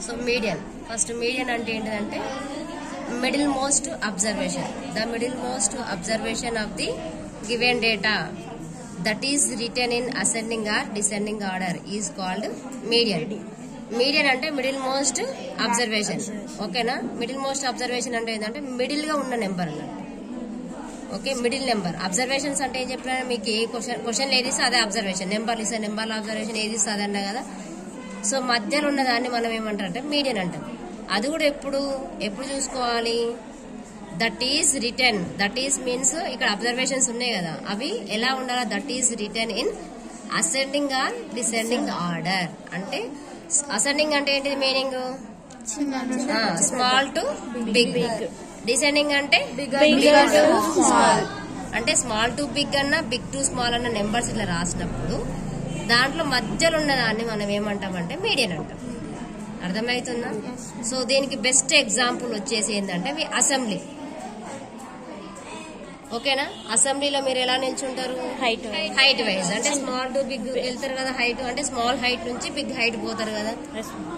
So median first median అంటే ఏంటంటే middle most observation. The middle most observation of the given data that is written in ascending or descending order is called median. Median అంటే middle most observation. ఓకేనా? Middle most observation అంటే ఏంటంటే middle గా ఉన్న number అన్నట్టు. Okay, middle number. Observations అంటే ఏం చెప్పినా మీకు ఏ క్వశ్చన్ ఏది ఇస్తే అదే అబ్జర్వేషన్. నెంబర్లు ఇస్తే నెంబర్ల అబ్జర్వేషన్ ఏది ఇస్తే అదన్నా కదా. సో మధ్యలో ఉన్న దాన్ని మనం ఏమంటారంటే మీడియన్ అంటాం. అది కూడా ఎప్పుడు చూసుకోవాలి? That is return. That is means ఇక్కడ అబ్జర్వేషన్స్ ఉన్నాయి కదా, అవి ఎలా ఉండాలా? That is return in ascending or descending order. అంటే అసెండింగ్ అంటే ఏంటిది meaning? Small to big. Descending అంటే బిగ్ టు స్మాల్. అంటే స్మాల్ టు బిగ్ అన్న బిగ్ టు స్మాల్ అన్న నెంబర్స్ ఇట్లా రాసినప్పుడు దాంట్లో మధ్యలో ఉన్న దాన్ని మనం ఏమంటామంటే మీడియన్ అంటాం. అర్థమవుతుందా? సో దీనికి బెస్ట్ ఎగ్జాంపుల్ వచ్చేసి ఏంటంటే మీ అసెంబ్లీ. ఓకేనా? అసెంబ్లీలో మీరు ఎలా నిల్చుంటారు? Height wise. అంటే స్మాల్ టు బిగ్ వెళ్తారు కదా. హైట్ అంటే స్మాల్ హైట్ నుంచి బిగ్ హైట్ పోతారు కదా.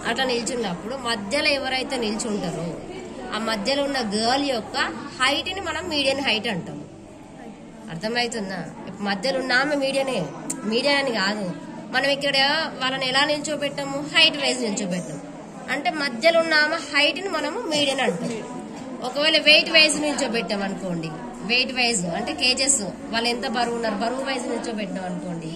అట్లా నిల్చున్నప్పుడు మధ్యలో ఎవరైతే నిల్చుంటారో ఆ మధ్యలో ఉన్న గర్ల్ యొక్క హైట్ ని మనం మీడియన్ హైట్ అంటాం. అర్థమవుతుందా? మధ్యలో ఉన్న ఆమె మీడియన్ అని కాదు. మనం ఇక్కడ వాళ్ళని ఎలా నిల్చోబెట్టాము? Height wise నిల్చోబెట్టాము. అంటే మధ్యలో ఉన్న ఆమె హైట్ ని మనము మీడియన్ అంటాం. ఒకవేళ వెయిట్ వైజ్ నిల్చోబెట్టాం అనుకోండి, వెయిట్ వైజ్ అంటే కేజెస్, వాళ్ళు ఎంత బరువు ఉన్నారు బరువు వైజ్ నిల్చోబెట్టాం అనుకోండి,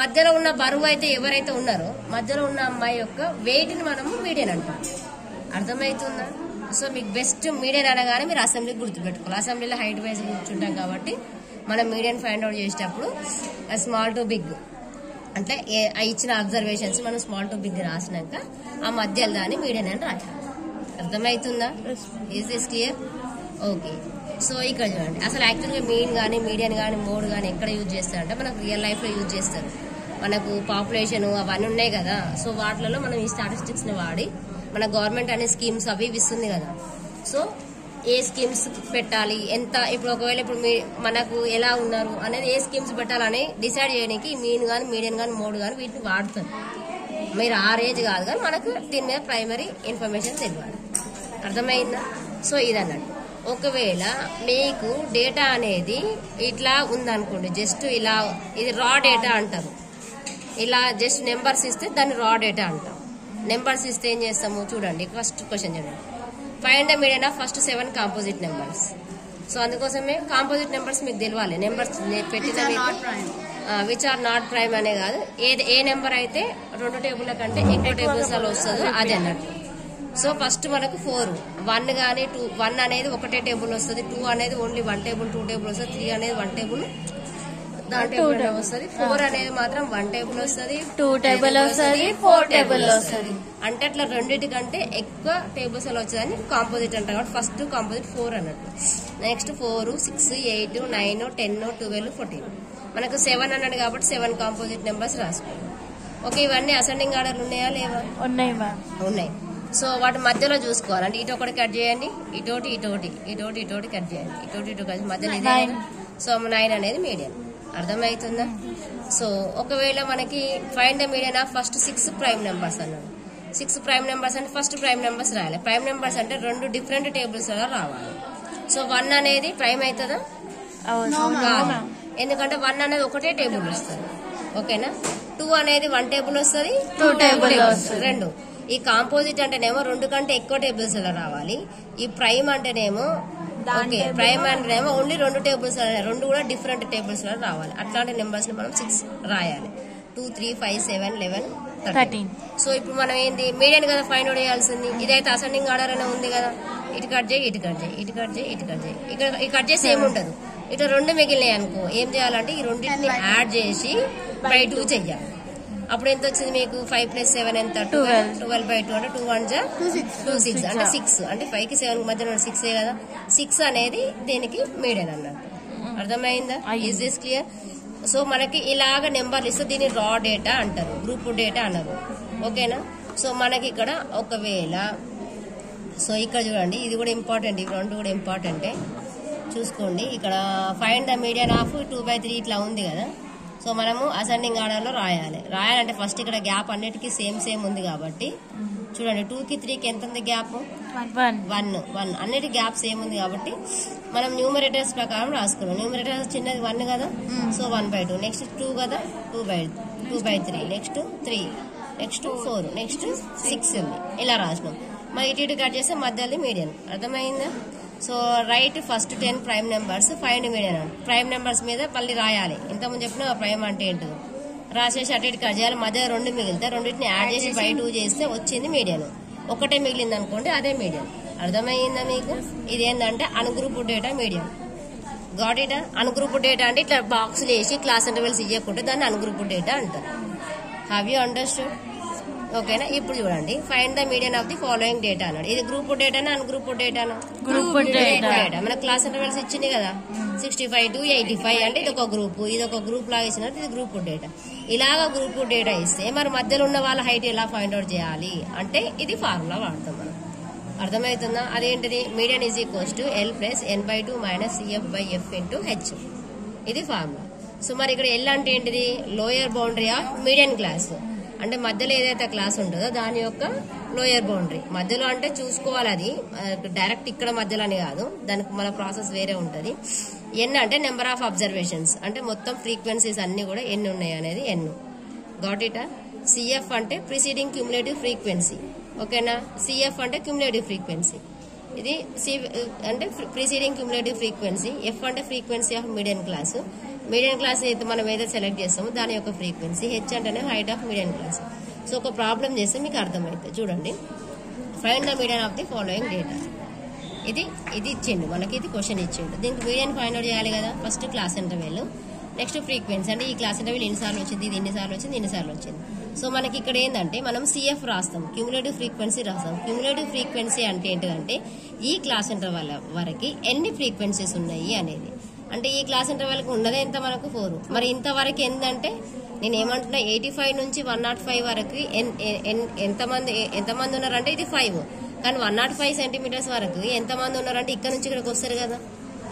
మధ్యలో ఉన్న బరువు అయితే ఎవరైతే ఉన్నారో మధ్యలో ఉన్న అమ్మాయి యొక్క వెయిట్ ని మనము మీడియన్ అంటాం. అర్థమవుతుందా? సో మీకు బెస్ట్ మీడియన్ అనగానే మీరు అసెంబ్లీ గుర్తుపెట్టుకోవాలి. అసెంబ్లీలో హైట్ వైజ్ కూర్చుంటాం కాబట్టి మనం మీడియన్ ఫైండ్ అవుట్ చేసేటప్పుడు స్మాల్ టు బిగ్ అంటే ఇచ్చిన అబ్జర్వేషన్స్ మనం స్మాల్ టు బిగ్ రాసినాక ఆ మధ్యలో దాన్ని మీడియన్ అని రాయాలి. అర్థమవుతుందా? Is this clear? Okay. So ఇక్కడ చూడండి, అసలు యాక్చువల్గా మీన్ కానీ మీడియన్ కానీ మోడ్ కానీ ఎక్కడ యూజ్ చేస్తారంటే మనకు రియల్ లైఫ్ లో యూజ్ చేస్తారు. మనకు పాపులేషన్ అవన్నీ ఉన్నాయి కదా. సో వాటిలలో మనం ఈ స్టాటిస్టిక్స్ ని వాడి మన గవర్నమెంట్ అనే స్కీమ్స్ అవి ఇస్తుంది కదా. సో ఏ స్కీమ్స్ పెట్టాలి, ఎంత, ఇప్పుడు ఒకవేళ ఇప్పుడు మనకు ఎలా ఉన్నారు అనేది ఏ స్కీమ్స్ పెట్టాలని డిసైడ్ చేయడానికి మీన్ కానీ మీడియన్ కానీ మోడ్ కానీ వీటిని వాడుతారు. మీరు ఆ రేంజ్ కాదు కానీ మనకు దీని మీద ప్రైమరీ ఇన్ఫర్మేషన్ తెలియాలి. అర్థమైందా? సో ఇదన్నట్టు. ఒకవేళ మీకు డేటా అనేది ఇట్లా ఉందనుకోండి, జస్ట్ ఇలా, ఇది రా డేటా అంటారు. ఇలా జస్ట్ నెంబర్స్ ఇస్తే దాన్ని రా డేటా అంటాం. నెంబర్స్ ఇస్తే ఏం చేస్తాము చూడండి. ఫస్ట్ క్వశ్చన్ చూడండి, find the median of first 7 composite numbers. So అందుకోసమే కాంపోజిట్ నెంబర్స్ మీకు తెలియాలి. నెంబర్స్ పెట్టిన విచ్ ఆర్ నాట్ ప్రైమ్ అనే కాదు, ఏ నెంబర్ అయితే 2 టేబుల్ కంటే ఎక్కువ టేబుల్స్ అలా వస్తుందో అది అన్నట్టు. సో ఫస్ట్ మనకు 4, 1 కానీ 2, 1 అనేది ఒకటే టేబుల్ వస్తుంది, 2 అనేది ఓన్లీ 1 టేబుల్ 2 టేబుల్ వస్తుంది, 3 అనేది 1 టేబుల్ దాని టేబుల్ వస్తుంది, 4 అనేది మాత్రం 1 టేబుల్ వస్తుంది, 2 టేబుల్ వస్తుంది, 4 టేబుల్ వస్తుంది. అంటే అట్లా రెండింటికంటే ఎక్కువ టేబుల్స్ అలా వచ్చేదని కాంపోజిట్ అంటారు. కాబట్టి ఫస్ట్ కాంపోజిట్ 4 అన్నట్టు. నెక్స్ట్ 4, 6, 8, 9, 10, 12, 14. మనకు 7 అన్నాడు కాబట్టి 7 కాంపోజిట్ నెంబర్స్ రాసుకోండి. ఓకే, ఇవన్నీ అసెండింగ్ ఆర్డర్ ఉన్నాయా లేవా? ఉన్నాయి. సో వాటి మధ్యలో చూసుకోవాలి. అంటే ఇటు ఒకటి కట్ చేయండి, ఇటోటి కట్ చేయండి, ఇటు కలిసి మధ్యలో ఇదే. సో 9 అనేది మీడియన్. అర్థమవుతుందా? సో ఒకవేళ మనకి find the median of first 6 prime numbers అన్నాడు. 6 ప్రైమ్ నెంబర్స్ అంటే ఫస్ట్ ప్రైమ్ నెంబర్స్ రాయాలి. ప్రైమ్ నెంబర్స్ అంటే 2 డిఫరెంట్ టేబుల్స్ లో రావాలి. సో 1 అనేది ప్రైమ్ అవుతుందా? కాదు. ఎందుకంటే 1 అనేది ఒకటే టేబుల్ వస్తుంది. ఓకేనా? 2 అనేది 1 టేబుల్ వస్తుంది, 2 టేబుల్ వస్తుంది. 2 ఈ కాంపోజిట్ అంటేనేమో 2 కంటే ఎక్కువ టేబుల్స్ లో రావాలి. ఈ ప్రైమ్ అంటేనేమో ఓకే, ప్రైమ్ అంటేనేమో ఓన్లీ 2 టేబుల్స్, 2 కూడా డిఫరెంట్ టేబుల్స్ లో రావాలి. అట్లాంటి నెంబర్స్ ని మనం 6 రాయాలి. 2, 3, 5, 7, 11, 13. సో ఇప్పుడు మనం ఏంది మీడియన్ కదా ఫైండ్ అవుట్ చేయాల్సింది. ఇదైతే అసెండింగ్ ఆర్డర్ అనే ఉంది కదా. ఇటు కట్ చేయి, ఇటు కట్ చేయి, ఇటు కట్ చేయి, ఇటు కట్ చేయి. ఇక్కడ ఈ కట్ చేసి ఏముంటదు, ఇటు 2 మిగిలినాయి అనుకో, ఏం చేయాలంటే ఈ రెండింటిని యాడ్ చేసి by 2 చెయ్యాలి. అప్పుడు ఎంత వచ్చింది మీకు? 5 + 7 ఎంత? 12/2 అంటే 2 1 2 6 అంటే 6 అంటే 5 కి 7 మధ్యలో 6 కదా. 6 అనేది దీనికి మీడియన్ అన్నట్టు. అర్థమైందా? Is this clear? సో మనకి ఇలాగ నెంబర్లు ఇస్తే దీన్ని రా డేటా అంటారు, గ్రూప్ డేటా అన్నారు. ఓకేనా? సో మనకి ఇక్కడ ఒకవేళ సో ఇక్కడ చూడండి, ఇది కూడా ఇంపార్టెంట్, ఇవి 2 కూడా ఇంపార్టెంటే. చూసుకోండి, ఇక్కడ ఫైండ్ ద మీడియన్ ఆఫ్ 2/3 ఇట్లా ఉంది కదా. సో మనము అసెండింగ్ ఆర్డర్ లో రాయాలంటే ఫస్ట్ ఇక్కడ గ్యాప్ అన్నిటికీ సేమ్ ఉంది కాబట్టి చూడండి 2 కి 3 కి ఎంత ఉంది గ్యాప్ 1 అన్నిటి గ్యాప్ సేమ్ ఉంది కాబట్టి మనం న్యూమరేటర్స్ ప్రకారం రాసుకున్నాం. న్యూమరేటర్స్ చిన్నది 1 కదా, సో 1/2, నెక్స్ట్ 2 కదా 2/3, నెక్స్ట్ 3, నెక్స్ట్ 4, నెక్స్ట్ 6 ఉంది. ఇలా రాసినాం. మరి ఇటు కట్ చేస్తే మధ్యలో మీడియన్. అర్థమైందా? So right first 10 prime numbers, find median. Prime numbers మీద మళ్ళీ రాయాలి. ఇంతకుముందు చెప్పిన ప్రైమ్ అంటే ఏంటో రాసేసి అటు ఇటు కట్ చేయాలి. మధ్య 2 మిగిలితే రెండింటిని యాడ్ చేసి బై 2 చేస్తే వచ్చింది మీడియన్. ఒకటే మిగిలింది అనుకోండి, అదే మీడియన్. అర్థమైందా మీకు? ఇదేంటంటే ungrouped data median. Got it? Ungrouped data అంటే ఇట్లా బాక్స్ వేసి క్లాస్ ఇంటర్వెల్స్ ఇవ్వకుంటే దాన్ని అన్గ్రూప్డ్ డేటా అంటారు. Have you understood? ఓకేనా? ఇప్పుడు చూడండి, find the median of the following data అన్నాడు. ఇది గ్రూప్ డేటానా అన్గ్రూప్డ్ డేటానా? Group data. మన క్లాస్ ఇంటర్వెల్స్ ఇచ్చింది కదా 65 to 85 అంటే ఇది ఒక గ్రూప్, ఇది ఒక గ్రూప్ లాగా ఇచ్చినట్టు ఇది గ్రూప్ డేటా. ఇలాగా గ్రూప్ డేటా ఇస్తే మరి మధ్యలో ఉన్న వాళ్ళ హైట్ ఎలా ఫైండ్ అవుట్ చేయాలి అంటే ఇది ఫార్ములా వాడతాం మనం. అర్థమవుతుందా? అదేంటిది? Median is equals to L + n/2 - CF/F × H. ఇది ఫార్ములా. సో మరి ఇక్కడ L అంటే ఏంటిది? Lower boundary of median class. అంటే మధ్యలో ఏదైతే క్లాస్ ఉంటుందో దాని యొక్క లోయర్ బౌండరీ. మధ్యలో అంటే చూసుకోవాలి, అది డైరెక్ట్ ఇక్కడ మధ్యలో అని కాదు, దానికి మన ప్రాసెస్ వేరే ఉంటుంది. ఎన్ అంటే నెంబర్ ఆఫ్ అబ్జర్వేషన్స్, అంటే మొత్తం ఫ్రీక్వెన్సీస్ అన్ని కూడా ఎన్ని ఉన్నాయి అనేది ఎన్. గాట్ ఇటా? సిఎఫ్ అంటే ప్రిసీడింగ్ క్యూములేటివ్ ఫ్రీక్వెన్సీ. ఓకేనా? సిఎఫ్ అంటే క్యూములేటివ్ ఫ్రీక్వెన్సీ, ఇది సి అంటే ప్రిసీడింగ్ క్యూములేటివ్ ఫ్రీక్వెన్సీ. ఎఫ్ అంటే frequency of median class. Median class అయితే మనం ఏదైతే సెలెక్ట్ చేస్తామో దాని యొక్క ఫ్రీక్వెన్సీ. హెచ్ అంటేనే height of median class. So ఒక ప్రాబ్లం చేస్తే మీకు అర్థమవుతుంది. చూడండి, find the median of the following data. ఇది ఇచ్చిండు మనకి, ఇది క్వశ్చన్ ఇచ్చిండు. దీనికి మీడియన్ ఫైండ్ అవుట్ చేయాలి కదా. First class interval, next frequency. అంటే ఈ క్లాస్ ఇంటర్వెల్ ఎన్నిసార్లు వచ్చింది, ఇది ఎన్నిసార్లు వచ్చింది, ఎన్నిసార్లు వచ్చింది. సో మనకి ఇక్కడ ఏంటంటే మనం సిఎఫ్ రాస్తాం, క్యూములేటివ్ ఫ్రీక్వెన్సీ రాస్తాం. క్యూములేటివ్ ఫ్రీక్వెన్సీ అంటే ఏంటంటే ఈ క్లాస్ ఇంటర్వెల్ వరకు ఎన్ని ఫ్రీక్వెన్సీస్ ఉన్నాయి అనేది. అంటే ఈ క్లాస్ ఇంటర్వెల్ కి ఉన్నదే ఎంత మనకు 4. మరి ఇంతవరకు ఏంటంటే నేను ఏమంటున్నా 85 నుంచి 105 వరకు ఎంతమంది ఉన్నారంటే ఇది 5. కానీ 105 సెంటీమీటర్స్ వరకు ఎంతమంది ఉన్నారంటే ఇక్కడ నుంచి ఇక్కడికి వస్తారు కదా.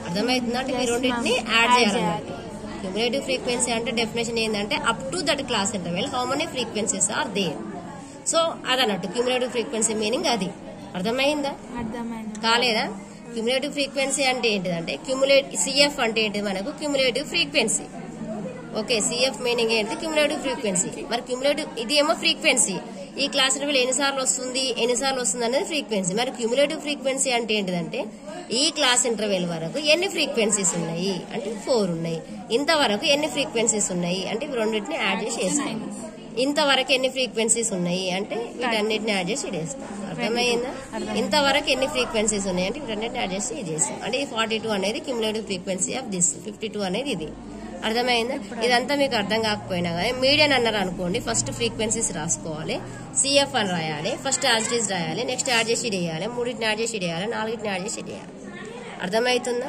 అర్థమవుతుందా? అంటే మీరు రెండింటిని యాడ్ చేయాలన్నమాట. క్యూములేటివ్ ఫ్రీక్వెన్సీ అంటే డెఫినేషన్ ఏంటంటే up to that class interval how many frequencies are there. So అదన్నట్టు క్యూములేటివ్ ఫ్రీక్వెన్సీ మీనింగ్ అది. అర్థమైందా? కాలేదా? క్యూములేటివ్ ఫ్రీక్వెన్సీ అంటే ఏంటిదంటే సిఎఫ్ అంటే ఏంటిది మనకు cumulative frequency. Okay, CF meaning ఏంటి? Cumulative frequency. మరి క్యూములేటివ్ ఇది ఏమో ఫ్రీక్వెన్సీ. ఈ క్లాస్ ఇంటర్వెల్ ఎన్నిసార్లు వస్తుంది అనేది ఫ్రీక్వెన్సీ. మరి క్యూములేటివ్ ఫ్రీక్వెన్సీ అంటే ఏంటిదంటే ఈ క్లాస్ ఇంటర్వెల్ వరకు ఎన్ని ఫ్రీక్వెన్సీస్ ఉన్నాయి అంటే 4 ఉన్నాయి. ఇంతవరకు ఎన్ని ఫ్రీక్వెన్సీస్ ఉన్నాయి అంటే రెండింటిని యాడ్ చేసి వేస్తాం. ఇంతవరకు ఎన్ని ఫ్రీక్వెన్సీస్ ఉన్నాయి అంటే వీటన్నిటిని యాడ్ చేసి ఇదేస్తాం. అర్థమైందా? ఇంతవరకు ఎన్ని ఫ్రీక్వెన్సీస్ ఉన్నాయి అంటే వీటన్నిటిని యాడ్ చేసి ఇది చేస్తాం. అంటే ఈ 42 అనేది క్యూములేటివ్ ఫ్రీక్వెన్సీ ఆఫ్ దిస్, 52 అనేది ఇది. అర్థమైందా? ఇదంతా మీకు అర్థం కాకపోయినా కానీ మీడియన్ అన్నారు అనుకోండి, ఫస్ట్ ఫ్రీక్వెన్సీస్ రాసుకోవాలి, సిఎఫ్ అని రాయాలి, ఫస్ట్ యాజిటీస్ రాయాలి, నెక్స్ట్ యాడ్ చేసి ఇడేయాలి, 3టిని యాడ్ చేసి ఇడేయాలి, 4టిని యాడ్ చేసి ఇడేయాలి. అర్థమవుతుందా?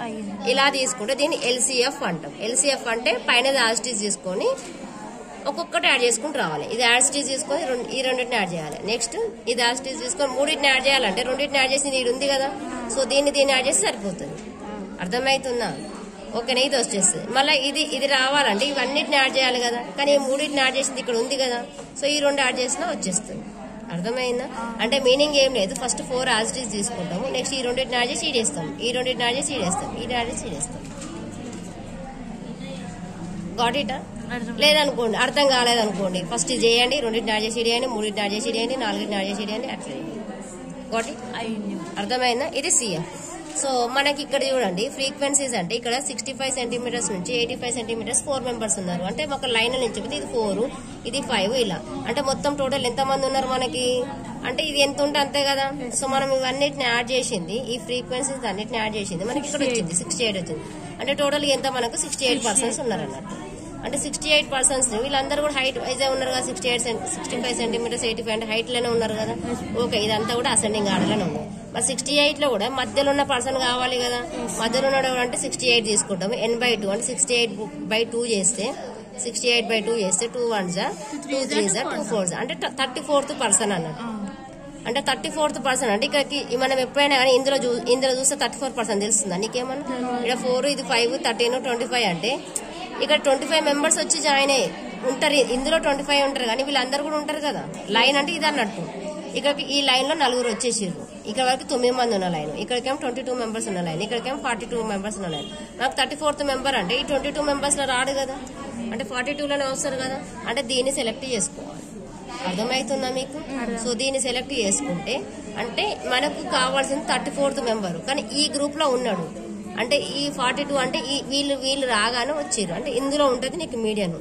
ఇలా తీసుకుంటే దీన్ని ఎల్సిఎఫ్ అంటాం. ఎల్సిఎఫ్ అంటే పైన యాజిటీస్ తీసుకొని ఒక్కొక్కటి యాడ్ చేసుకుంటూ రావాలి. ఇది యాజిటీస్ తీసుకొని ఈ రెండింటిని యాడ్ చేయాలి. నెక్స్ట్ ఇది యాజిటీస్ తీసుకొని 3టిని యాడ్ చేయాలంటే 2టిని యాడ్ చేసి ఇది ఉంది కదా, సో దీన్ని యాడ్ చేసి సరిపోతుంది. అర్థమవుతుందా? ఓకేనా? ఇది వచ్చేస్తుంది. మళ్ళీ ఇది రావాలంటే ఇవన్నిటిని యాడ్ చేయాలి కదా, కానీ 3టిని యాడ్ చేసింది ఇక్కడ ఉంది కదా, సో ఈ 2 యాడ్ చేసినా వచ్చేస్తుంది. అర్థమైందా? అంటే మీనింగ్ ఏం లేదు, ఫస్ట్ 4 యాజిటీస్ తీసుకుంటాము, నెక్స్ట్ ఈ 2టిని యాడ్ చేసి ఇడేస్తాం, ఈ 2టిని యాడ్ చేసి ఇడేస్తాం, ఇది యాడ్ చేసి ఇడేస్తాం. గాట్ ఇటా? లేదనుకోండి, అర్థం కాలేదనుకోండి, ఫస్ట్ ఇది చేయండి, 2టిని యాడ్ చేసి ఇడేయండి, 3టిని యాడ్ చేసి ఇడేయండి, 4టిని యాడ్ చేసి ఇడేయండి, అట్లా గాట్ ఇట్? అర్థమైందా? ఇది సిఎఫ్. సో మనకి ఇక్కడ చూడండి ఫ్రీక్వెన్సీస్ అంటే ఇక్కడ 65 సెంటీమీటర్స్ నుంచి 85 సెంటీమీటర్స్ 4 మెంబర్స్ ఉన్నారు. అంటే ఒక లైన్ నుంచి ఇది 4, ఇది 5, ఇలా అంటే మొత్తం టోటల్ ఎంత మంది ఉన్నారు మనకి అంటే ఇది ఎంత ఉంటే అంతే కదా. సో మనం ఇవన్నిటిని యాడ్ చేసింది, ఈ ఫ్రీక్వెన్సీస్ అన్నిటిని యాడ్ చేసింది మనకి ఇక్కడ వచ్చింది 68 వచ్చింది. అంటే టోటల్ ఎంత మనకు 68 పర్సన్స్ ఉన్నారు అన్నట్టు. అంటే 68 పర్సన్స్ వీళ్ళందరూ కూడా హైట్ వైజ్ ఉన్నారు కదా, 65 సెంటీమీటర్స్ 85 అంటే హైట్ లోనే ఉన్నారు కదా. ఓకే, ఇదంతా కూడా అసెండింగ్ ఆర్డర్ లోనే ఉంది. మరి 68 లో కూడా మధ్యలో ఉన్న పర్సన్ కావాలి కదా, మధ్యలో ఉన్నాడు అంటే 68 తీసుకుంటాము. n/2 అంటే 68/2 చేస్తే 68/2 చేస్తే 2 1s 2 3s 2 4s అంటే 34th పర్సన్ అన్నట్టు. అంటే 34th పర్సన్ అంటే ఇక్కడికి మనం ఎప్పుడైనా కానీ ఇందులో చూస్తే 34 పర్సన్ తెలుస్తుందా నీకేమన్నా? ఇక్కడ 4, ఇది 5, 13, 25 అంటే ఇక్కడ 25 మెంబర్స్ వచ్చి జాయిన్ అయ్యి ఉంటారు. ఇందులో 25 ఉంటారు కానీ వీళ్ళందరూ కూడా ఉంటారు కదా. లైన్ అంటే ఇది అన్నట్టు. ఇక్కడికి ఈ లైన్ లో 4 వచ్చేసారు. ఇక్కడ వరకు 9 మంది ఉన్న లైన్, ఇక్కడికేమో 22 మెంబర్స్ ఉన్న లైన్, ఇక్కడికేమో 42 మెంబర్స్ ఉన్న లైన్. నాకు 34th మెంబర్ అంటే ఈ 22 మెంబర్స్ లో రాడు కదా, అంటే 42లోనే వస్తారు కదా. అంటే దీన్ని సెలెక్ట్ చేసుకోవాలి. అర్థమవుతుందా మీకు? సో దీన్ని సెలెక్ట్ చేసుకుంటే అంటే మనకు కావాల్సింది 34th మెంబర్, కానీ ఈ గ్రూప్ లో ఉన్నాడు. అంటే ఈ 42 అంటే వీళ్ళు రాగానే వచ్చారు. అంటే ఇందులో ఉంటుంది నీకు మీడియన్.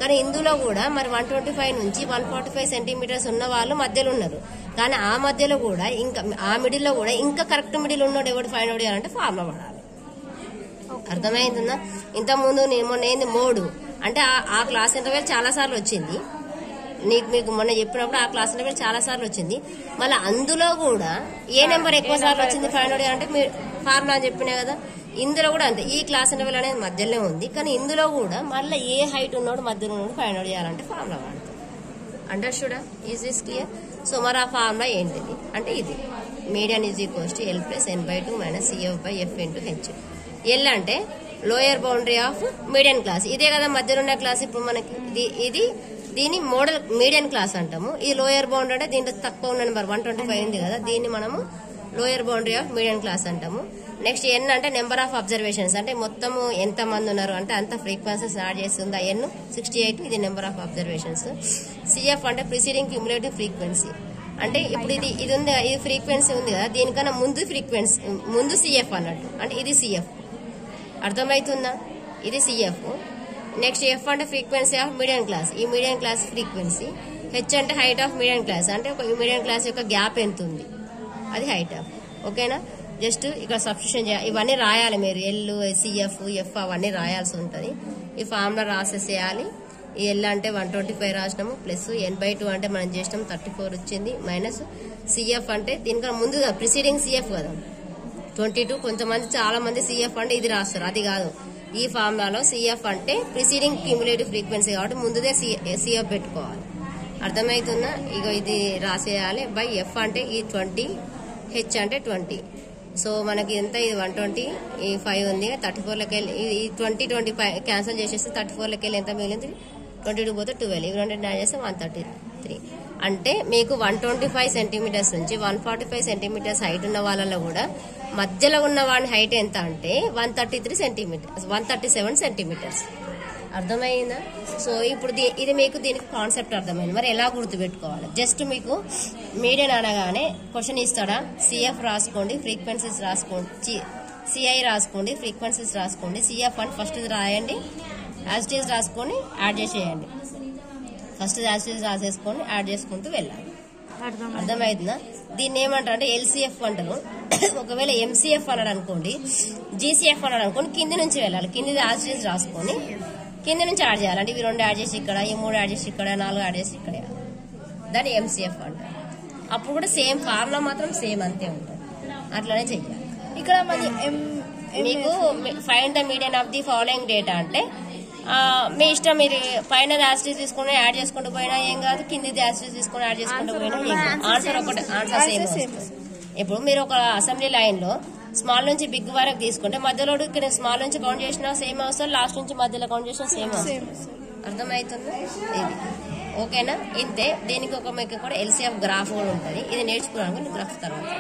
కానీ ఇందులో కూడా మరి 125 నుంచి 145 సెంటీమీటర్స్ ఉన్న వాళ్ళు మధ్యలో ఉన్నారు. కానీ ఆ మధ్యలో కూడా ఇంకా ఆ మిడిల్ లో కూడా ఇంకా కరెక్ట్ మిడిల్ ఉన్నాడు ఎవడు ఫైండ్ అవుట్ చేయాలంటే ఫార్ములా పడాలి. అర్థమైందా? ఇంత ముందు మొన్న మోడు అంటే ఆ క్లాస్ ఇంటర్వెల్ చాలా సార్లు వచ్చింది. మీకు మొన్న చెప్పినప్పుడు ఆ క్లాస్ ఇంటర్వెల్ చాలా సార్లు వచ్చింది. మళ్ళీ అందులో కూడా ఏ నెంబర్ ఎక్కువ సార్లు వచ్చింది ఫైండ్ అవుట్ చేయాలంటే మీరు ఫార్ములా అని చెప్పినా కదా. ఇందులో కూడా అంతే. ఈ క్లాస్ ఇంటర్వెల్ అనేది మధ్యలోనే ఉంది, కానీ ఇందులో కూడా మళ్ళీ ఏ హైట్ ఉన్నాడు మధ్యలో ఉన్నాడు ఫైండ్ అవుట్ చేయాలంటే ఫార్ములా వాడతాం. అండర్స్టూడా? Is this clear? సో మరి ఆ ఫార్ములా ఏంటిది అంటే ఇది median is equals to L + n/2 - CF/F × H. L అంటే lower boundary of median class. ఇదే కదా మధ్యలో ఉన్న క్లాస్. ఇప్పుడు మనకి ఇది దీని మోడల్ మీడియన్ క్లాస్ అంటాము. ఇది లోయర్ బౌండరీ అంటే దీంట్లో తక్కువ ఉన్న నెంబర్ 125 ఉంది కదా, దీన్ని మనము lower boundary of median class అంటాము. నెక్స్ట్ N అంటే నెంబర్ ఆఫ్ అబ్జర్వేషన్స్, అంటే మొత్తము ఎంత మంది ఉన్నారు అంటే అంత ఫ్రీక్వెన్సీస్ యాడ్ చేస్తుంది. N 68, ఇది నెంబర్ ఆఫ్ అబ్జర్వేషన్స్. CF అంటే ప్రిసీడింగ్ క్యూములేటివ్ ఫ్రీక్వెన్సీ, అంటే ఇప్పుడు ఇది ఉంది, ఇది ఫ్రీక్వెన్సీ ఉంది కదా, దీనికన్నా ముందు CF అన్నట్టు. అంటే ఇది CF. అర్థమవుతుందా? ఇది CF. నెక్స్ట్ F అంటే ఫ్రీక్వెన్సీ ఆఫ్ మీడియన్ క్లాస్, ఈ మీడియన్ క్లాస్ ఫ్రీక్వెన్సీ. H అంటే హైట్ ఆఫ్ మీడియన్ క్లాస్, అంటే ఒక మీడియన్ క్లాస్ యొక్క గ్యాప్ ఎంత ఉంది, అది హైట్ ఆఫ్. ఓకేనా? జస్ట్ ఇక్కడ సబ్స్టిట్యూషన్ చేయాలి. ఇవన్నీ రాయాలి మీరు. L, CF, F అవన్నీ రాయాల్సి ఉంటుంది. ఈ ఫార్ములా రాసేసేయాలి. ఈ L అంటే 125 రాసినాము, ప్లస్ n/2 అంటే మనం చేసినాం 34 వచ్చింది, మైనస్ CF అంటే దీనికన్నా ముందు ప్రిసీడింగ్ CF కదా 22. కొంతమంది చాలా మంది CF అంటే ఇది రాస్తారు, అది కాదు. ఈ ఫార్ములాలో CF అంటే ప్రిసీడింగ్ క్యూములేటివ్ ఫ్రీక్వెన్సీ కాబట్టి ముందుదే CF పెట్టుకోవాలి. అర్థమవుతుందా? ఇక ఇది రాసేయాలి బై F అంటే ఈ 20, H అంటే 20. సో మనకి ఎంత, ఇది 120, ఈ 5 ఉంది, 34లోకి వెళ్ళి ఈ 20, 25 క్యాన్సిల్ చేసేస్తే 34లోకి వెళ్ళి ఎంత మిగిలింది, 22 పోతే 12, ఇవి 2 యాడ్ చేస్తే 133. అంటే మీకు 125 సెంటీమీటర్స్ నుంచి 145 సెంటీమీటర్స్ హైట్ ఉన్న వాళ్ళలో కూడా మధ్యలో ఉన్న వాడి హైట్ ఎంత అంటే 137 సెంటీమీటర్స్. అర్థమైందా? సో ఇప్పుడు ఇది మీకు దీనికి కాన్సెప్ట్ అర్థమైంది. మరి ఎలా గుర్తుపెట్టుకోవాలి? జస్ట్ మీకు మీడియన్ అనగానే క్వశ్చన్ ఇస్తాడా, CF రాసుకోండి, ఫ్రీక్వెన్సీస్ రాసుకోండి, CI రాసుకోండి, ఫ్రీక్వెన్సీస్ రాసుకోండి, CF అని ఫస్ట్ రాయండి, యాజ్ ఇట్ ఈజ్ రాసుకొని యాడ్ చేసేయండి. ఫస్ట్ యాజ్ ఇట్ ఈజ్ రాసేసుకొని యాడ్ చేసుకుంటూ వెళ్ళాలి. అర్థమైందా? దీన్ని ఏమంటారు అంటే LCF అంటారు. ఒకవేళ MCF అన్నాడు అనుకోండి, GCF అన్నాడు అనుకోండి, కింది నుంచి వెళ్ళాలి. కింది యాజ్ ఇట్ ఈజ్ రాసుకొని కింద నుంచి యాడ్ చేయాలి. అంటే ఇవి 2 యాడ్ చేసి ఇక్కడ, ఈ 3 యాడ్ చేసి ఇక్కడ, 4 యాడ్ చేసి ఇక్కడ, దాన్ని MCF అంటారు. అప్పుడు కూడా సేమ్ ఫార్ములా మాత్రం సేమ్ అంతే ఉంటుంది. అట్లానే చెయ్యాలి. ఇక్కడ మరి మీకు find the median of the following data అంటే మీ ఇష్టం. మీరు పైన యాసిటీస్ తీసుకుని యాడ్ చేసుకుంటూ పోయినా ఏం కాదు, కింది యాసిటీస్ తీసుకుని యాడ్ చేసుకుంటూ పోయినా ఏం కాదు. ఆన్సర్ ఒకటి, ఆన్సర్ సేమ్ వస్తుంది. ఇప్పుడు మీరు ఒక అసెంబ్లీ లైన్ లో స్మాల్ నుంచి బిగ్ వరకు తీసుకుంటే మధ్యలో ఇక్కడ స్మాల్ నుంచి కౌంట్ చేసినా సేమ్ వస్తుంది, లాస్ట్ నుంచి మధ్యలో కౌంట్ చేసినా సేమ్ వస్తుంది. అర్థమవుతుంది? ఇది ఓకేనా? ఇంతే. దీనికి ఒక మీకు కూడా LCF గ్రాఫ్ కూడా ఉంటుంది. ఇది నేర్చుకోవడానికి గ్రాఫ్ తర్వాత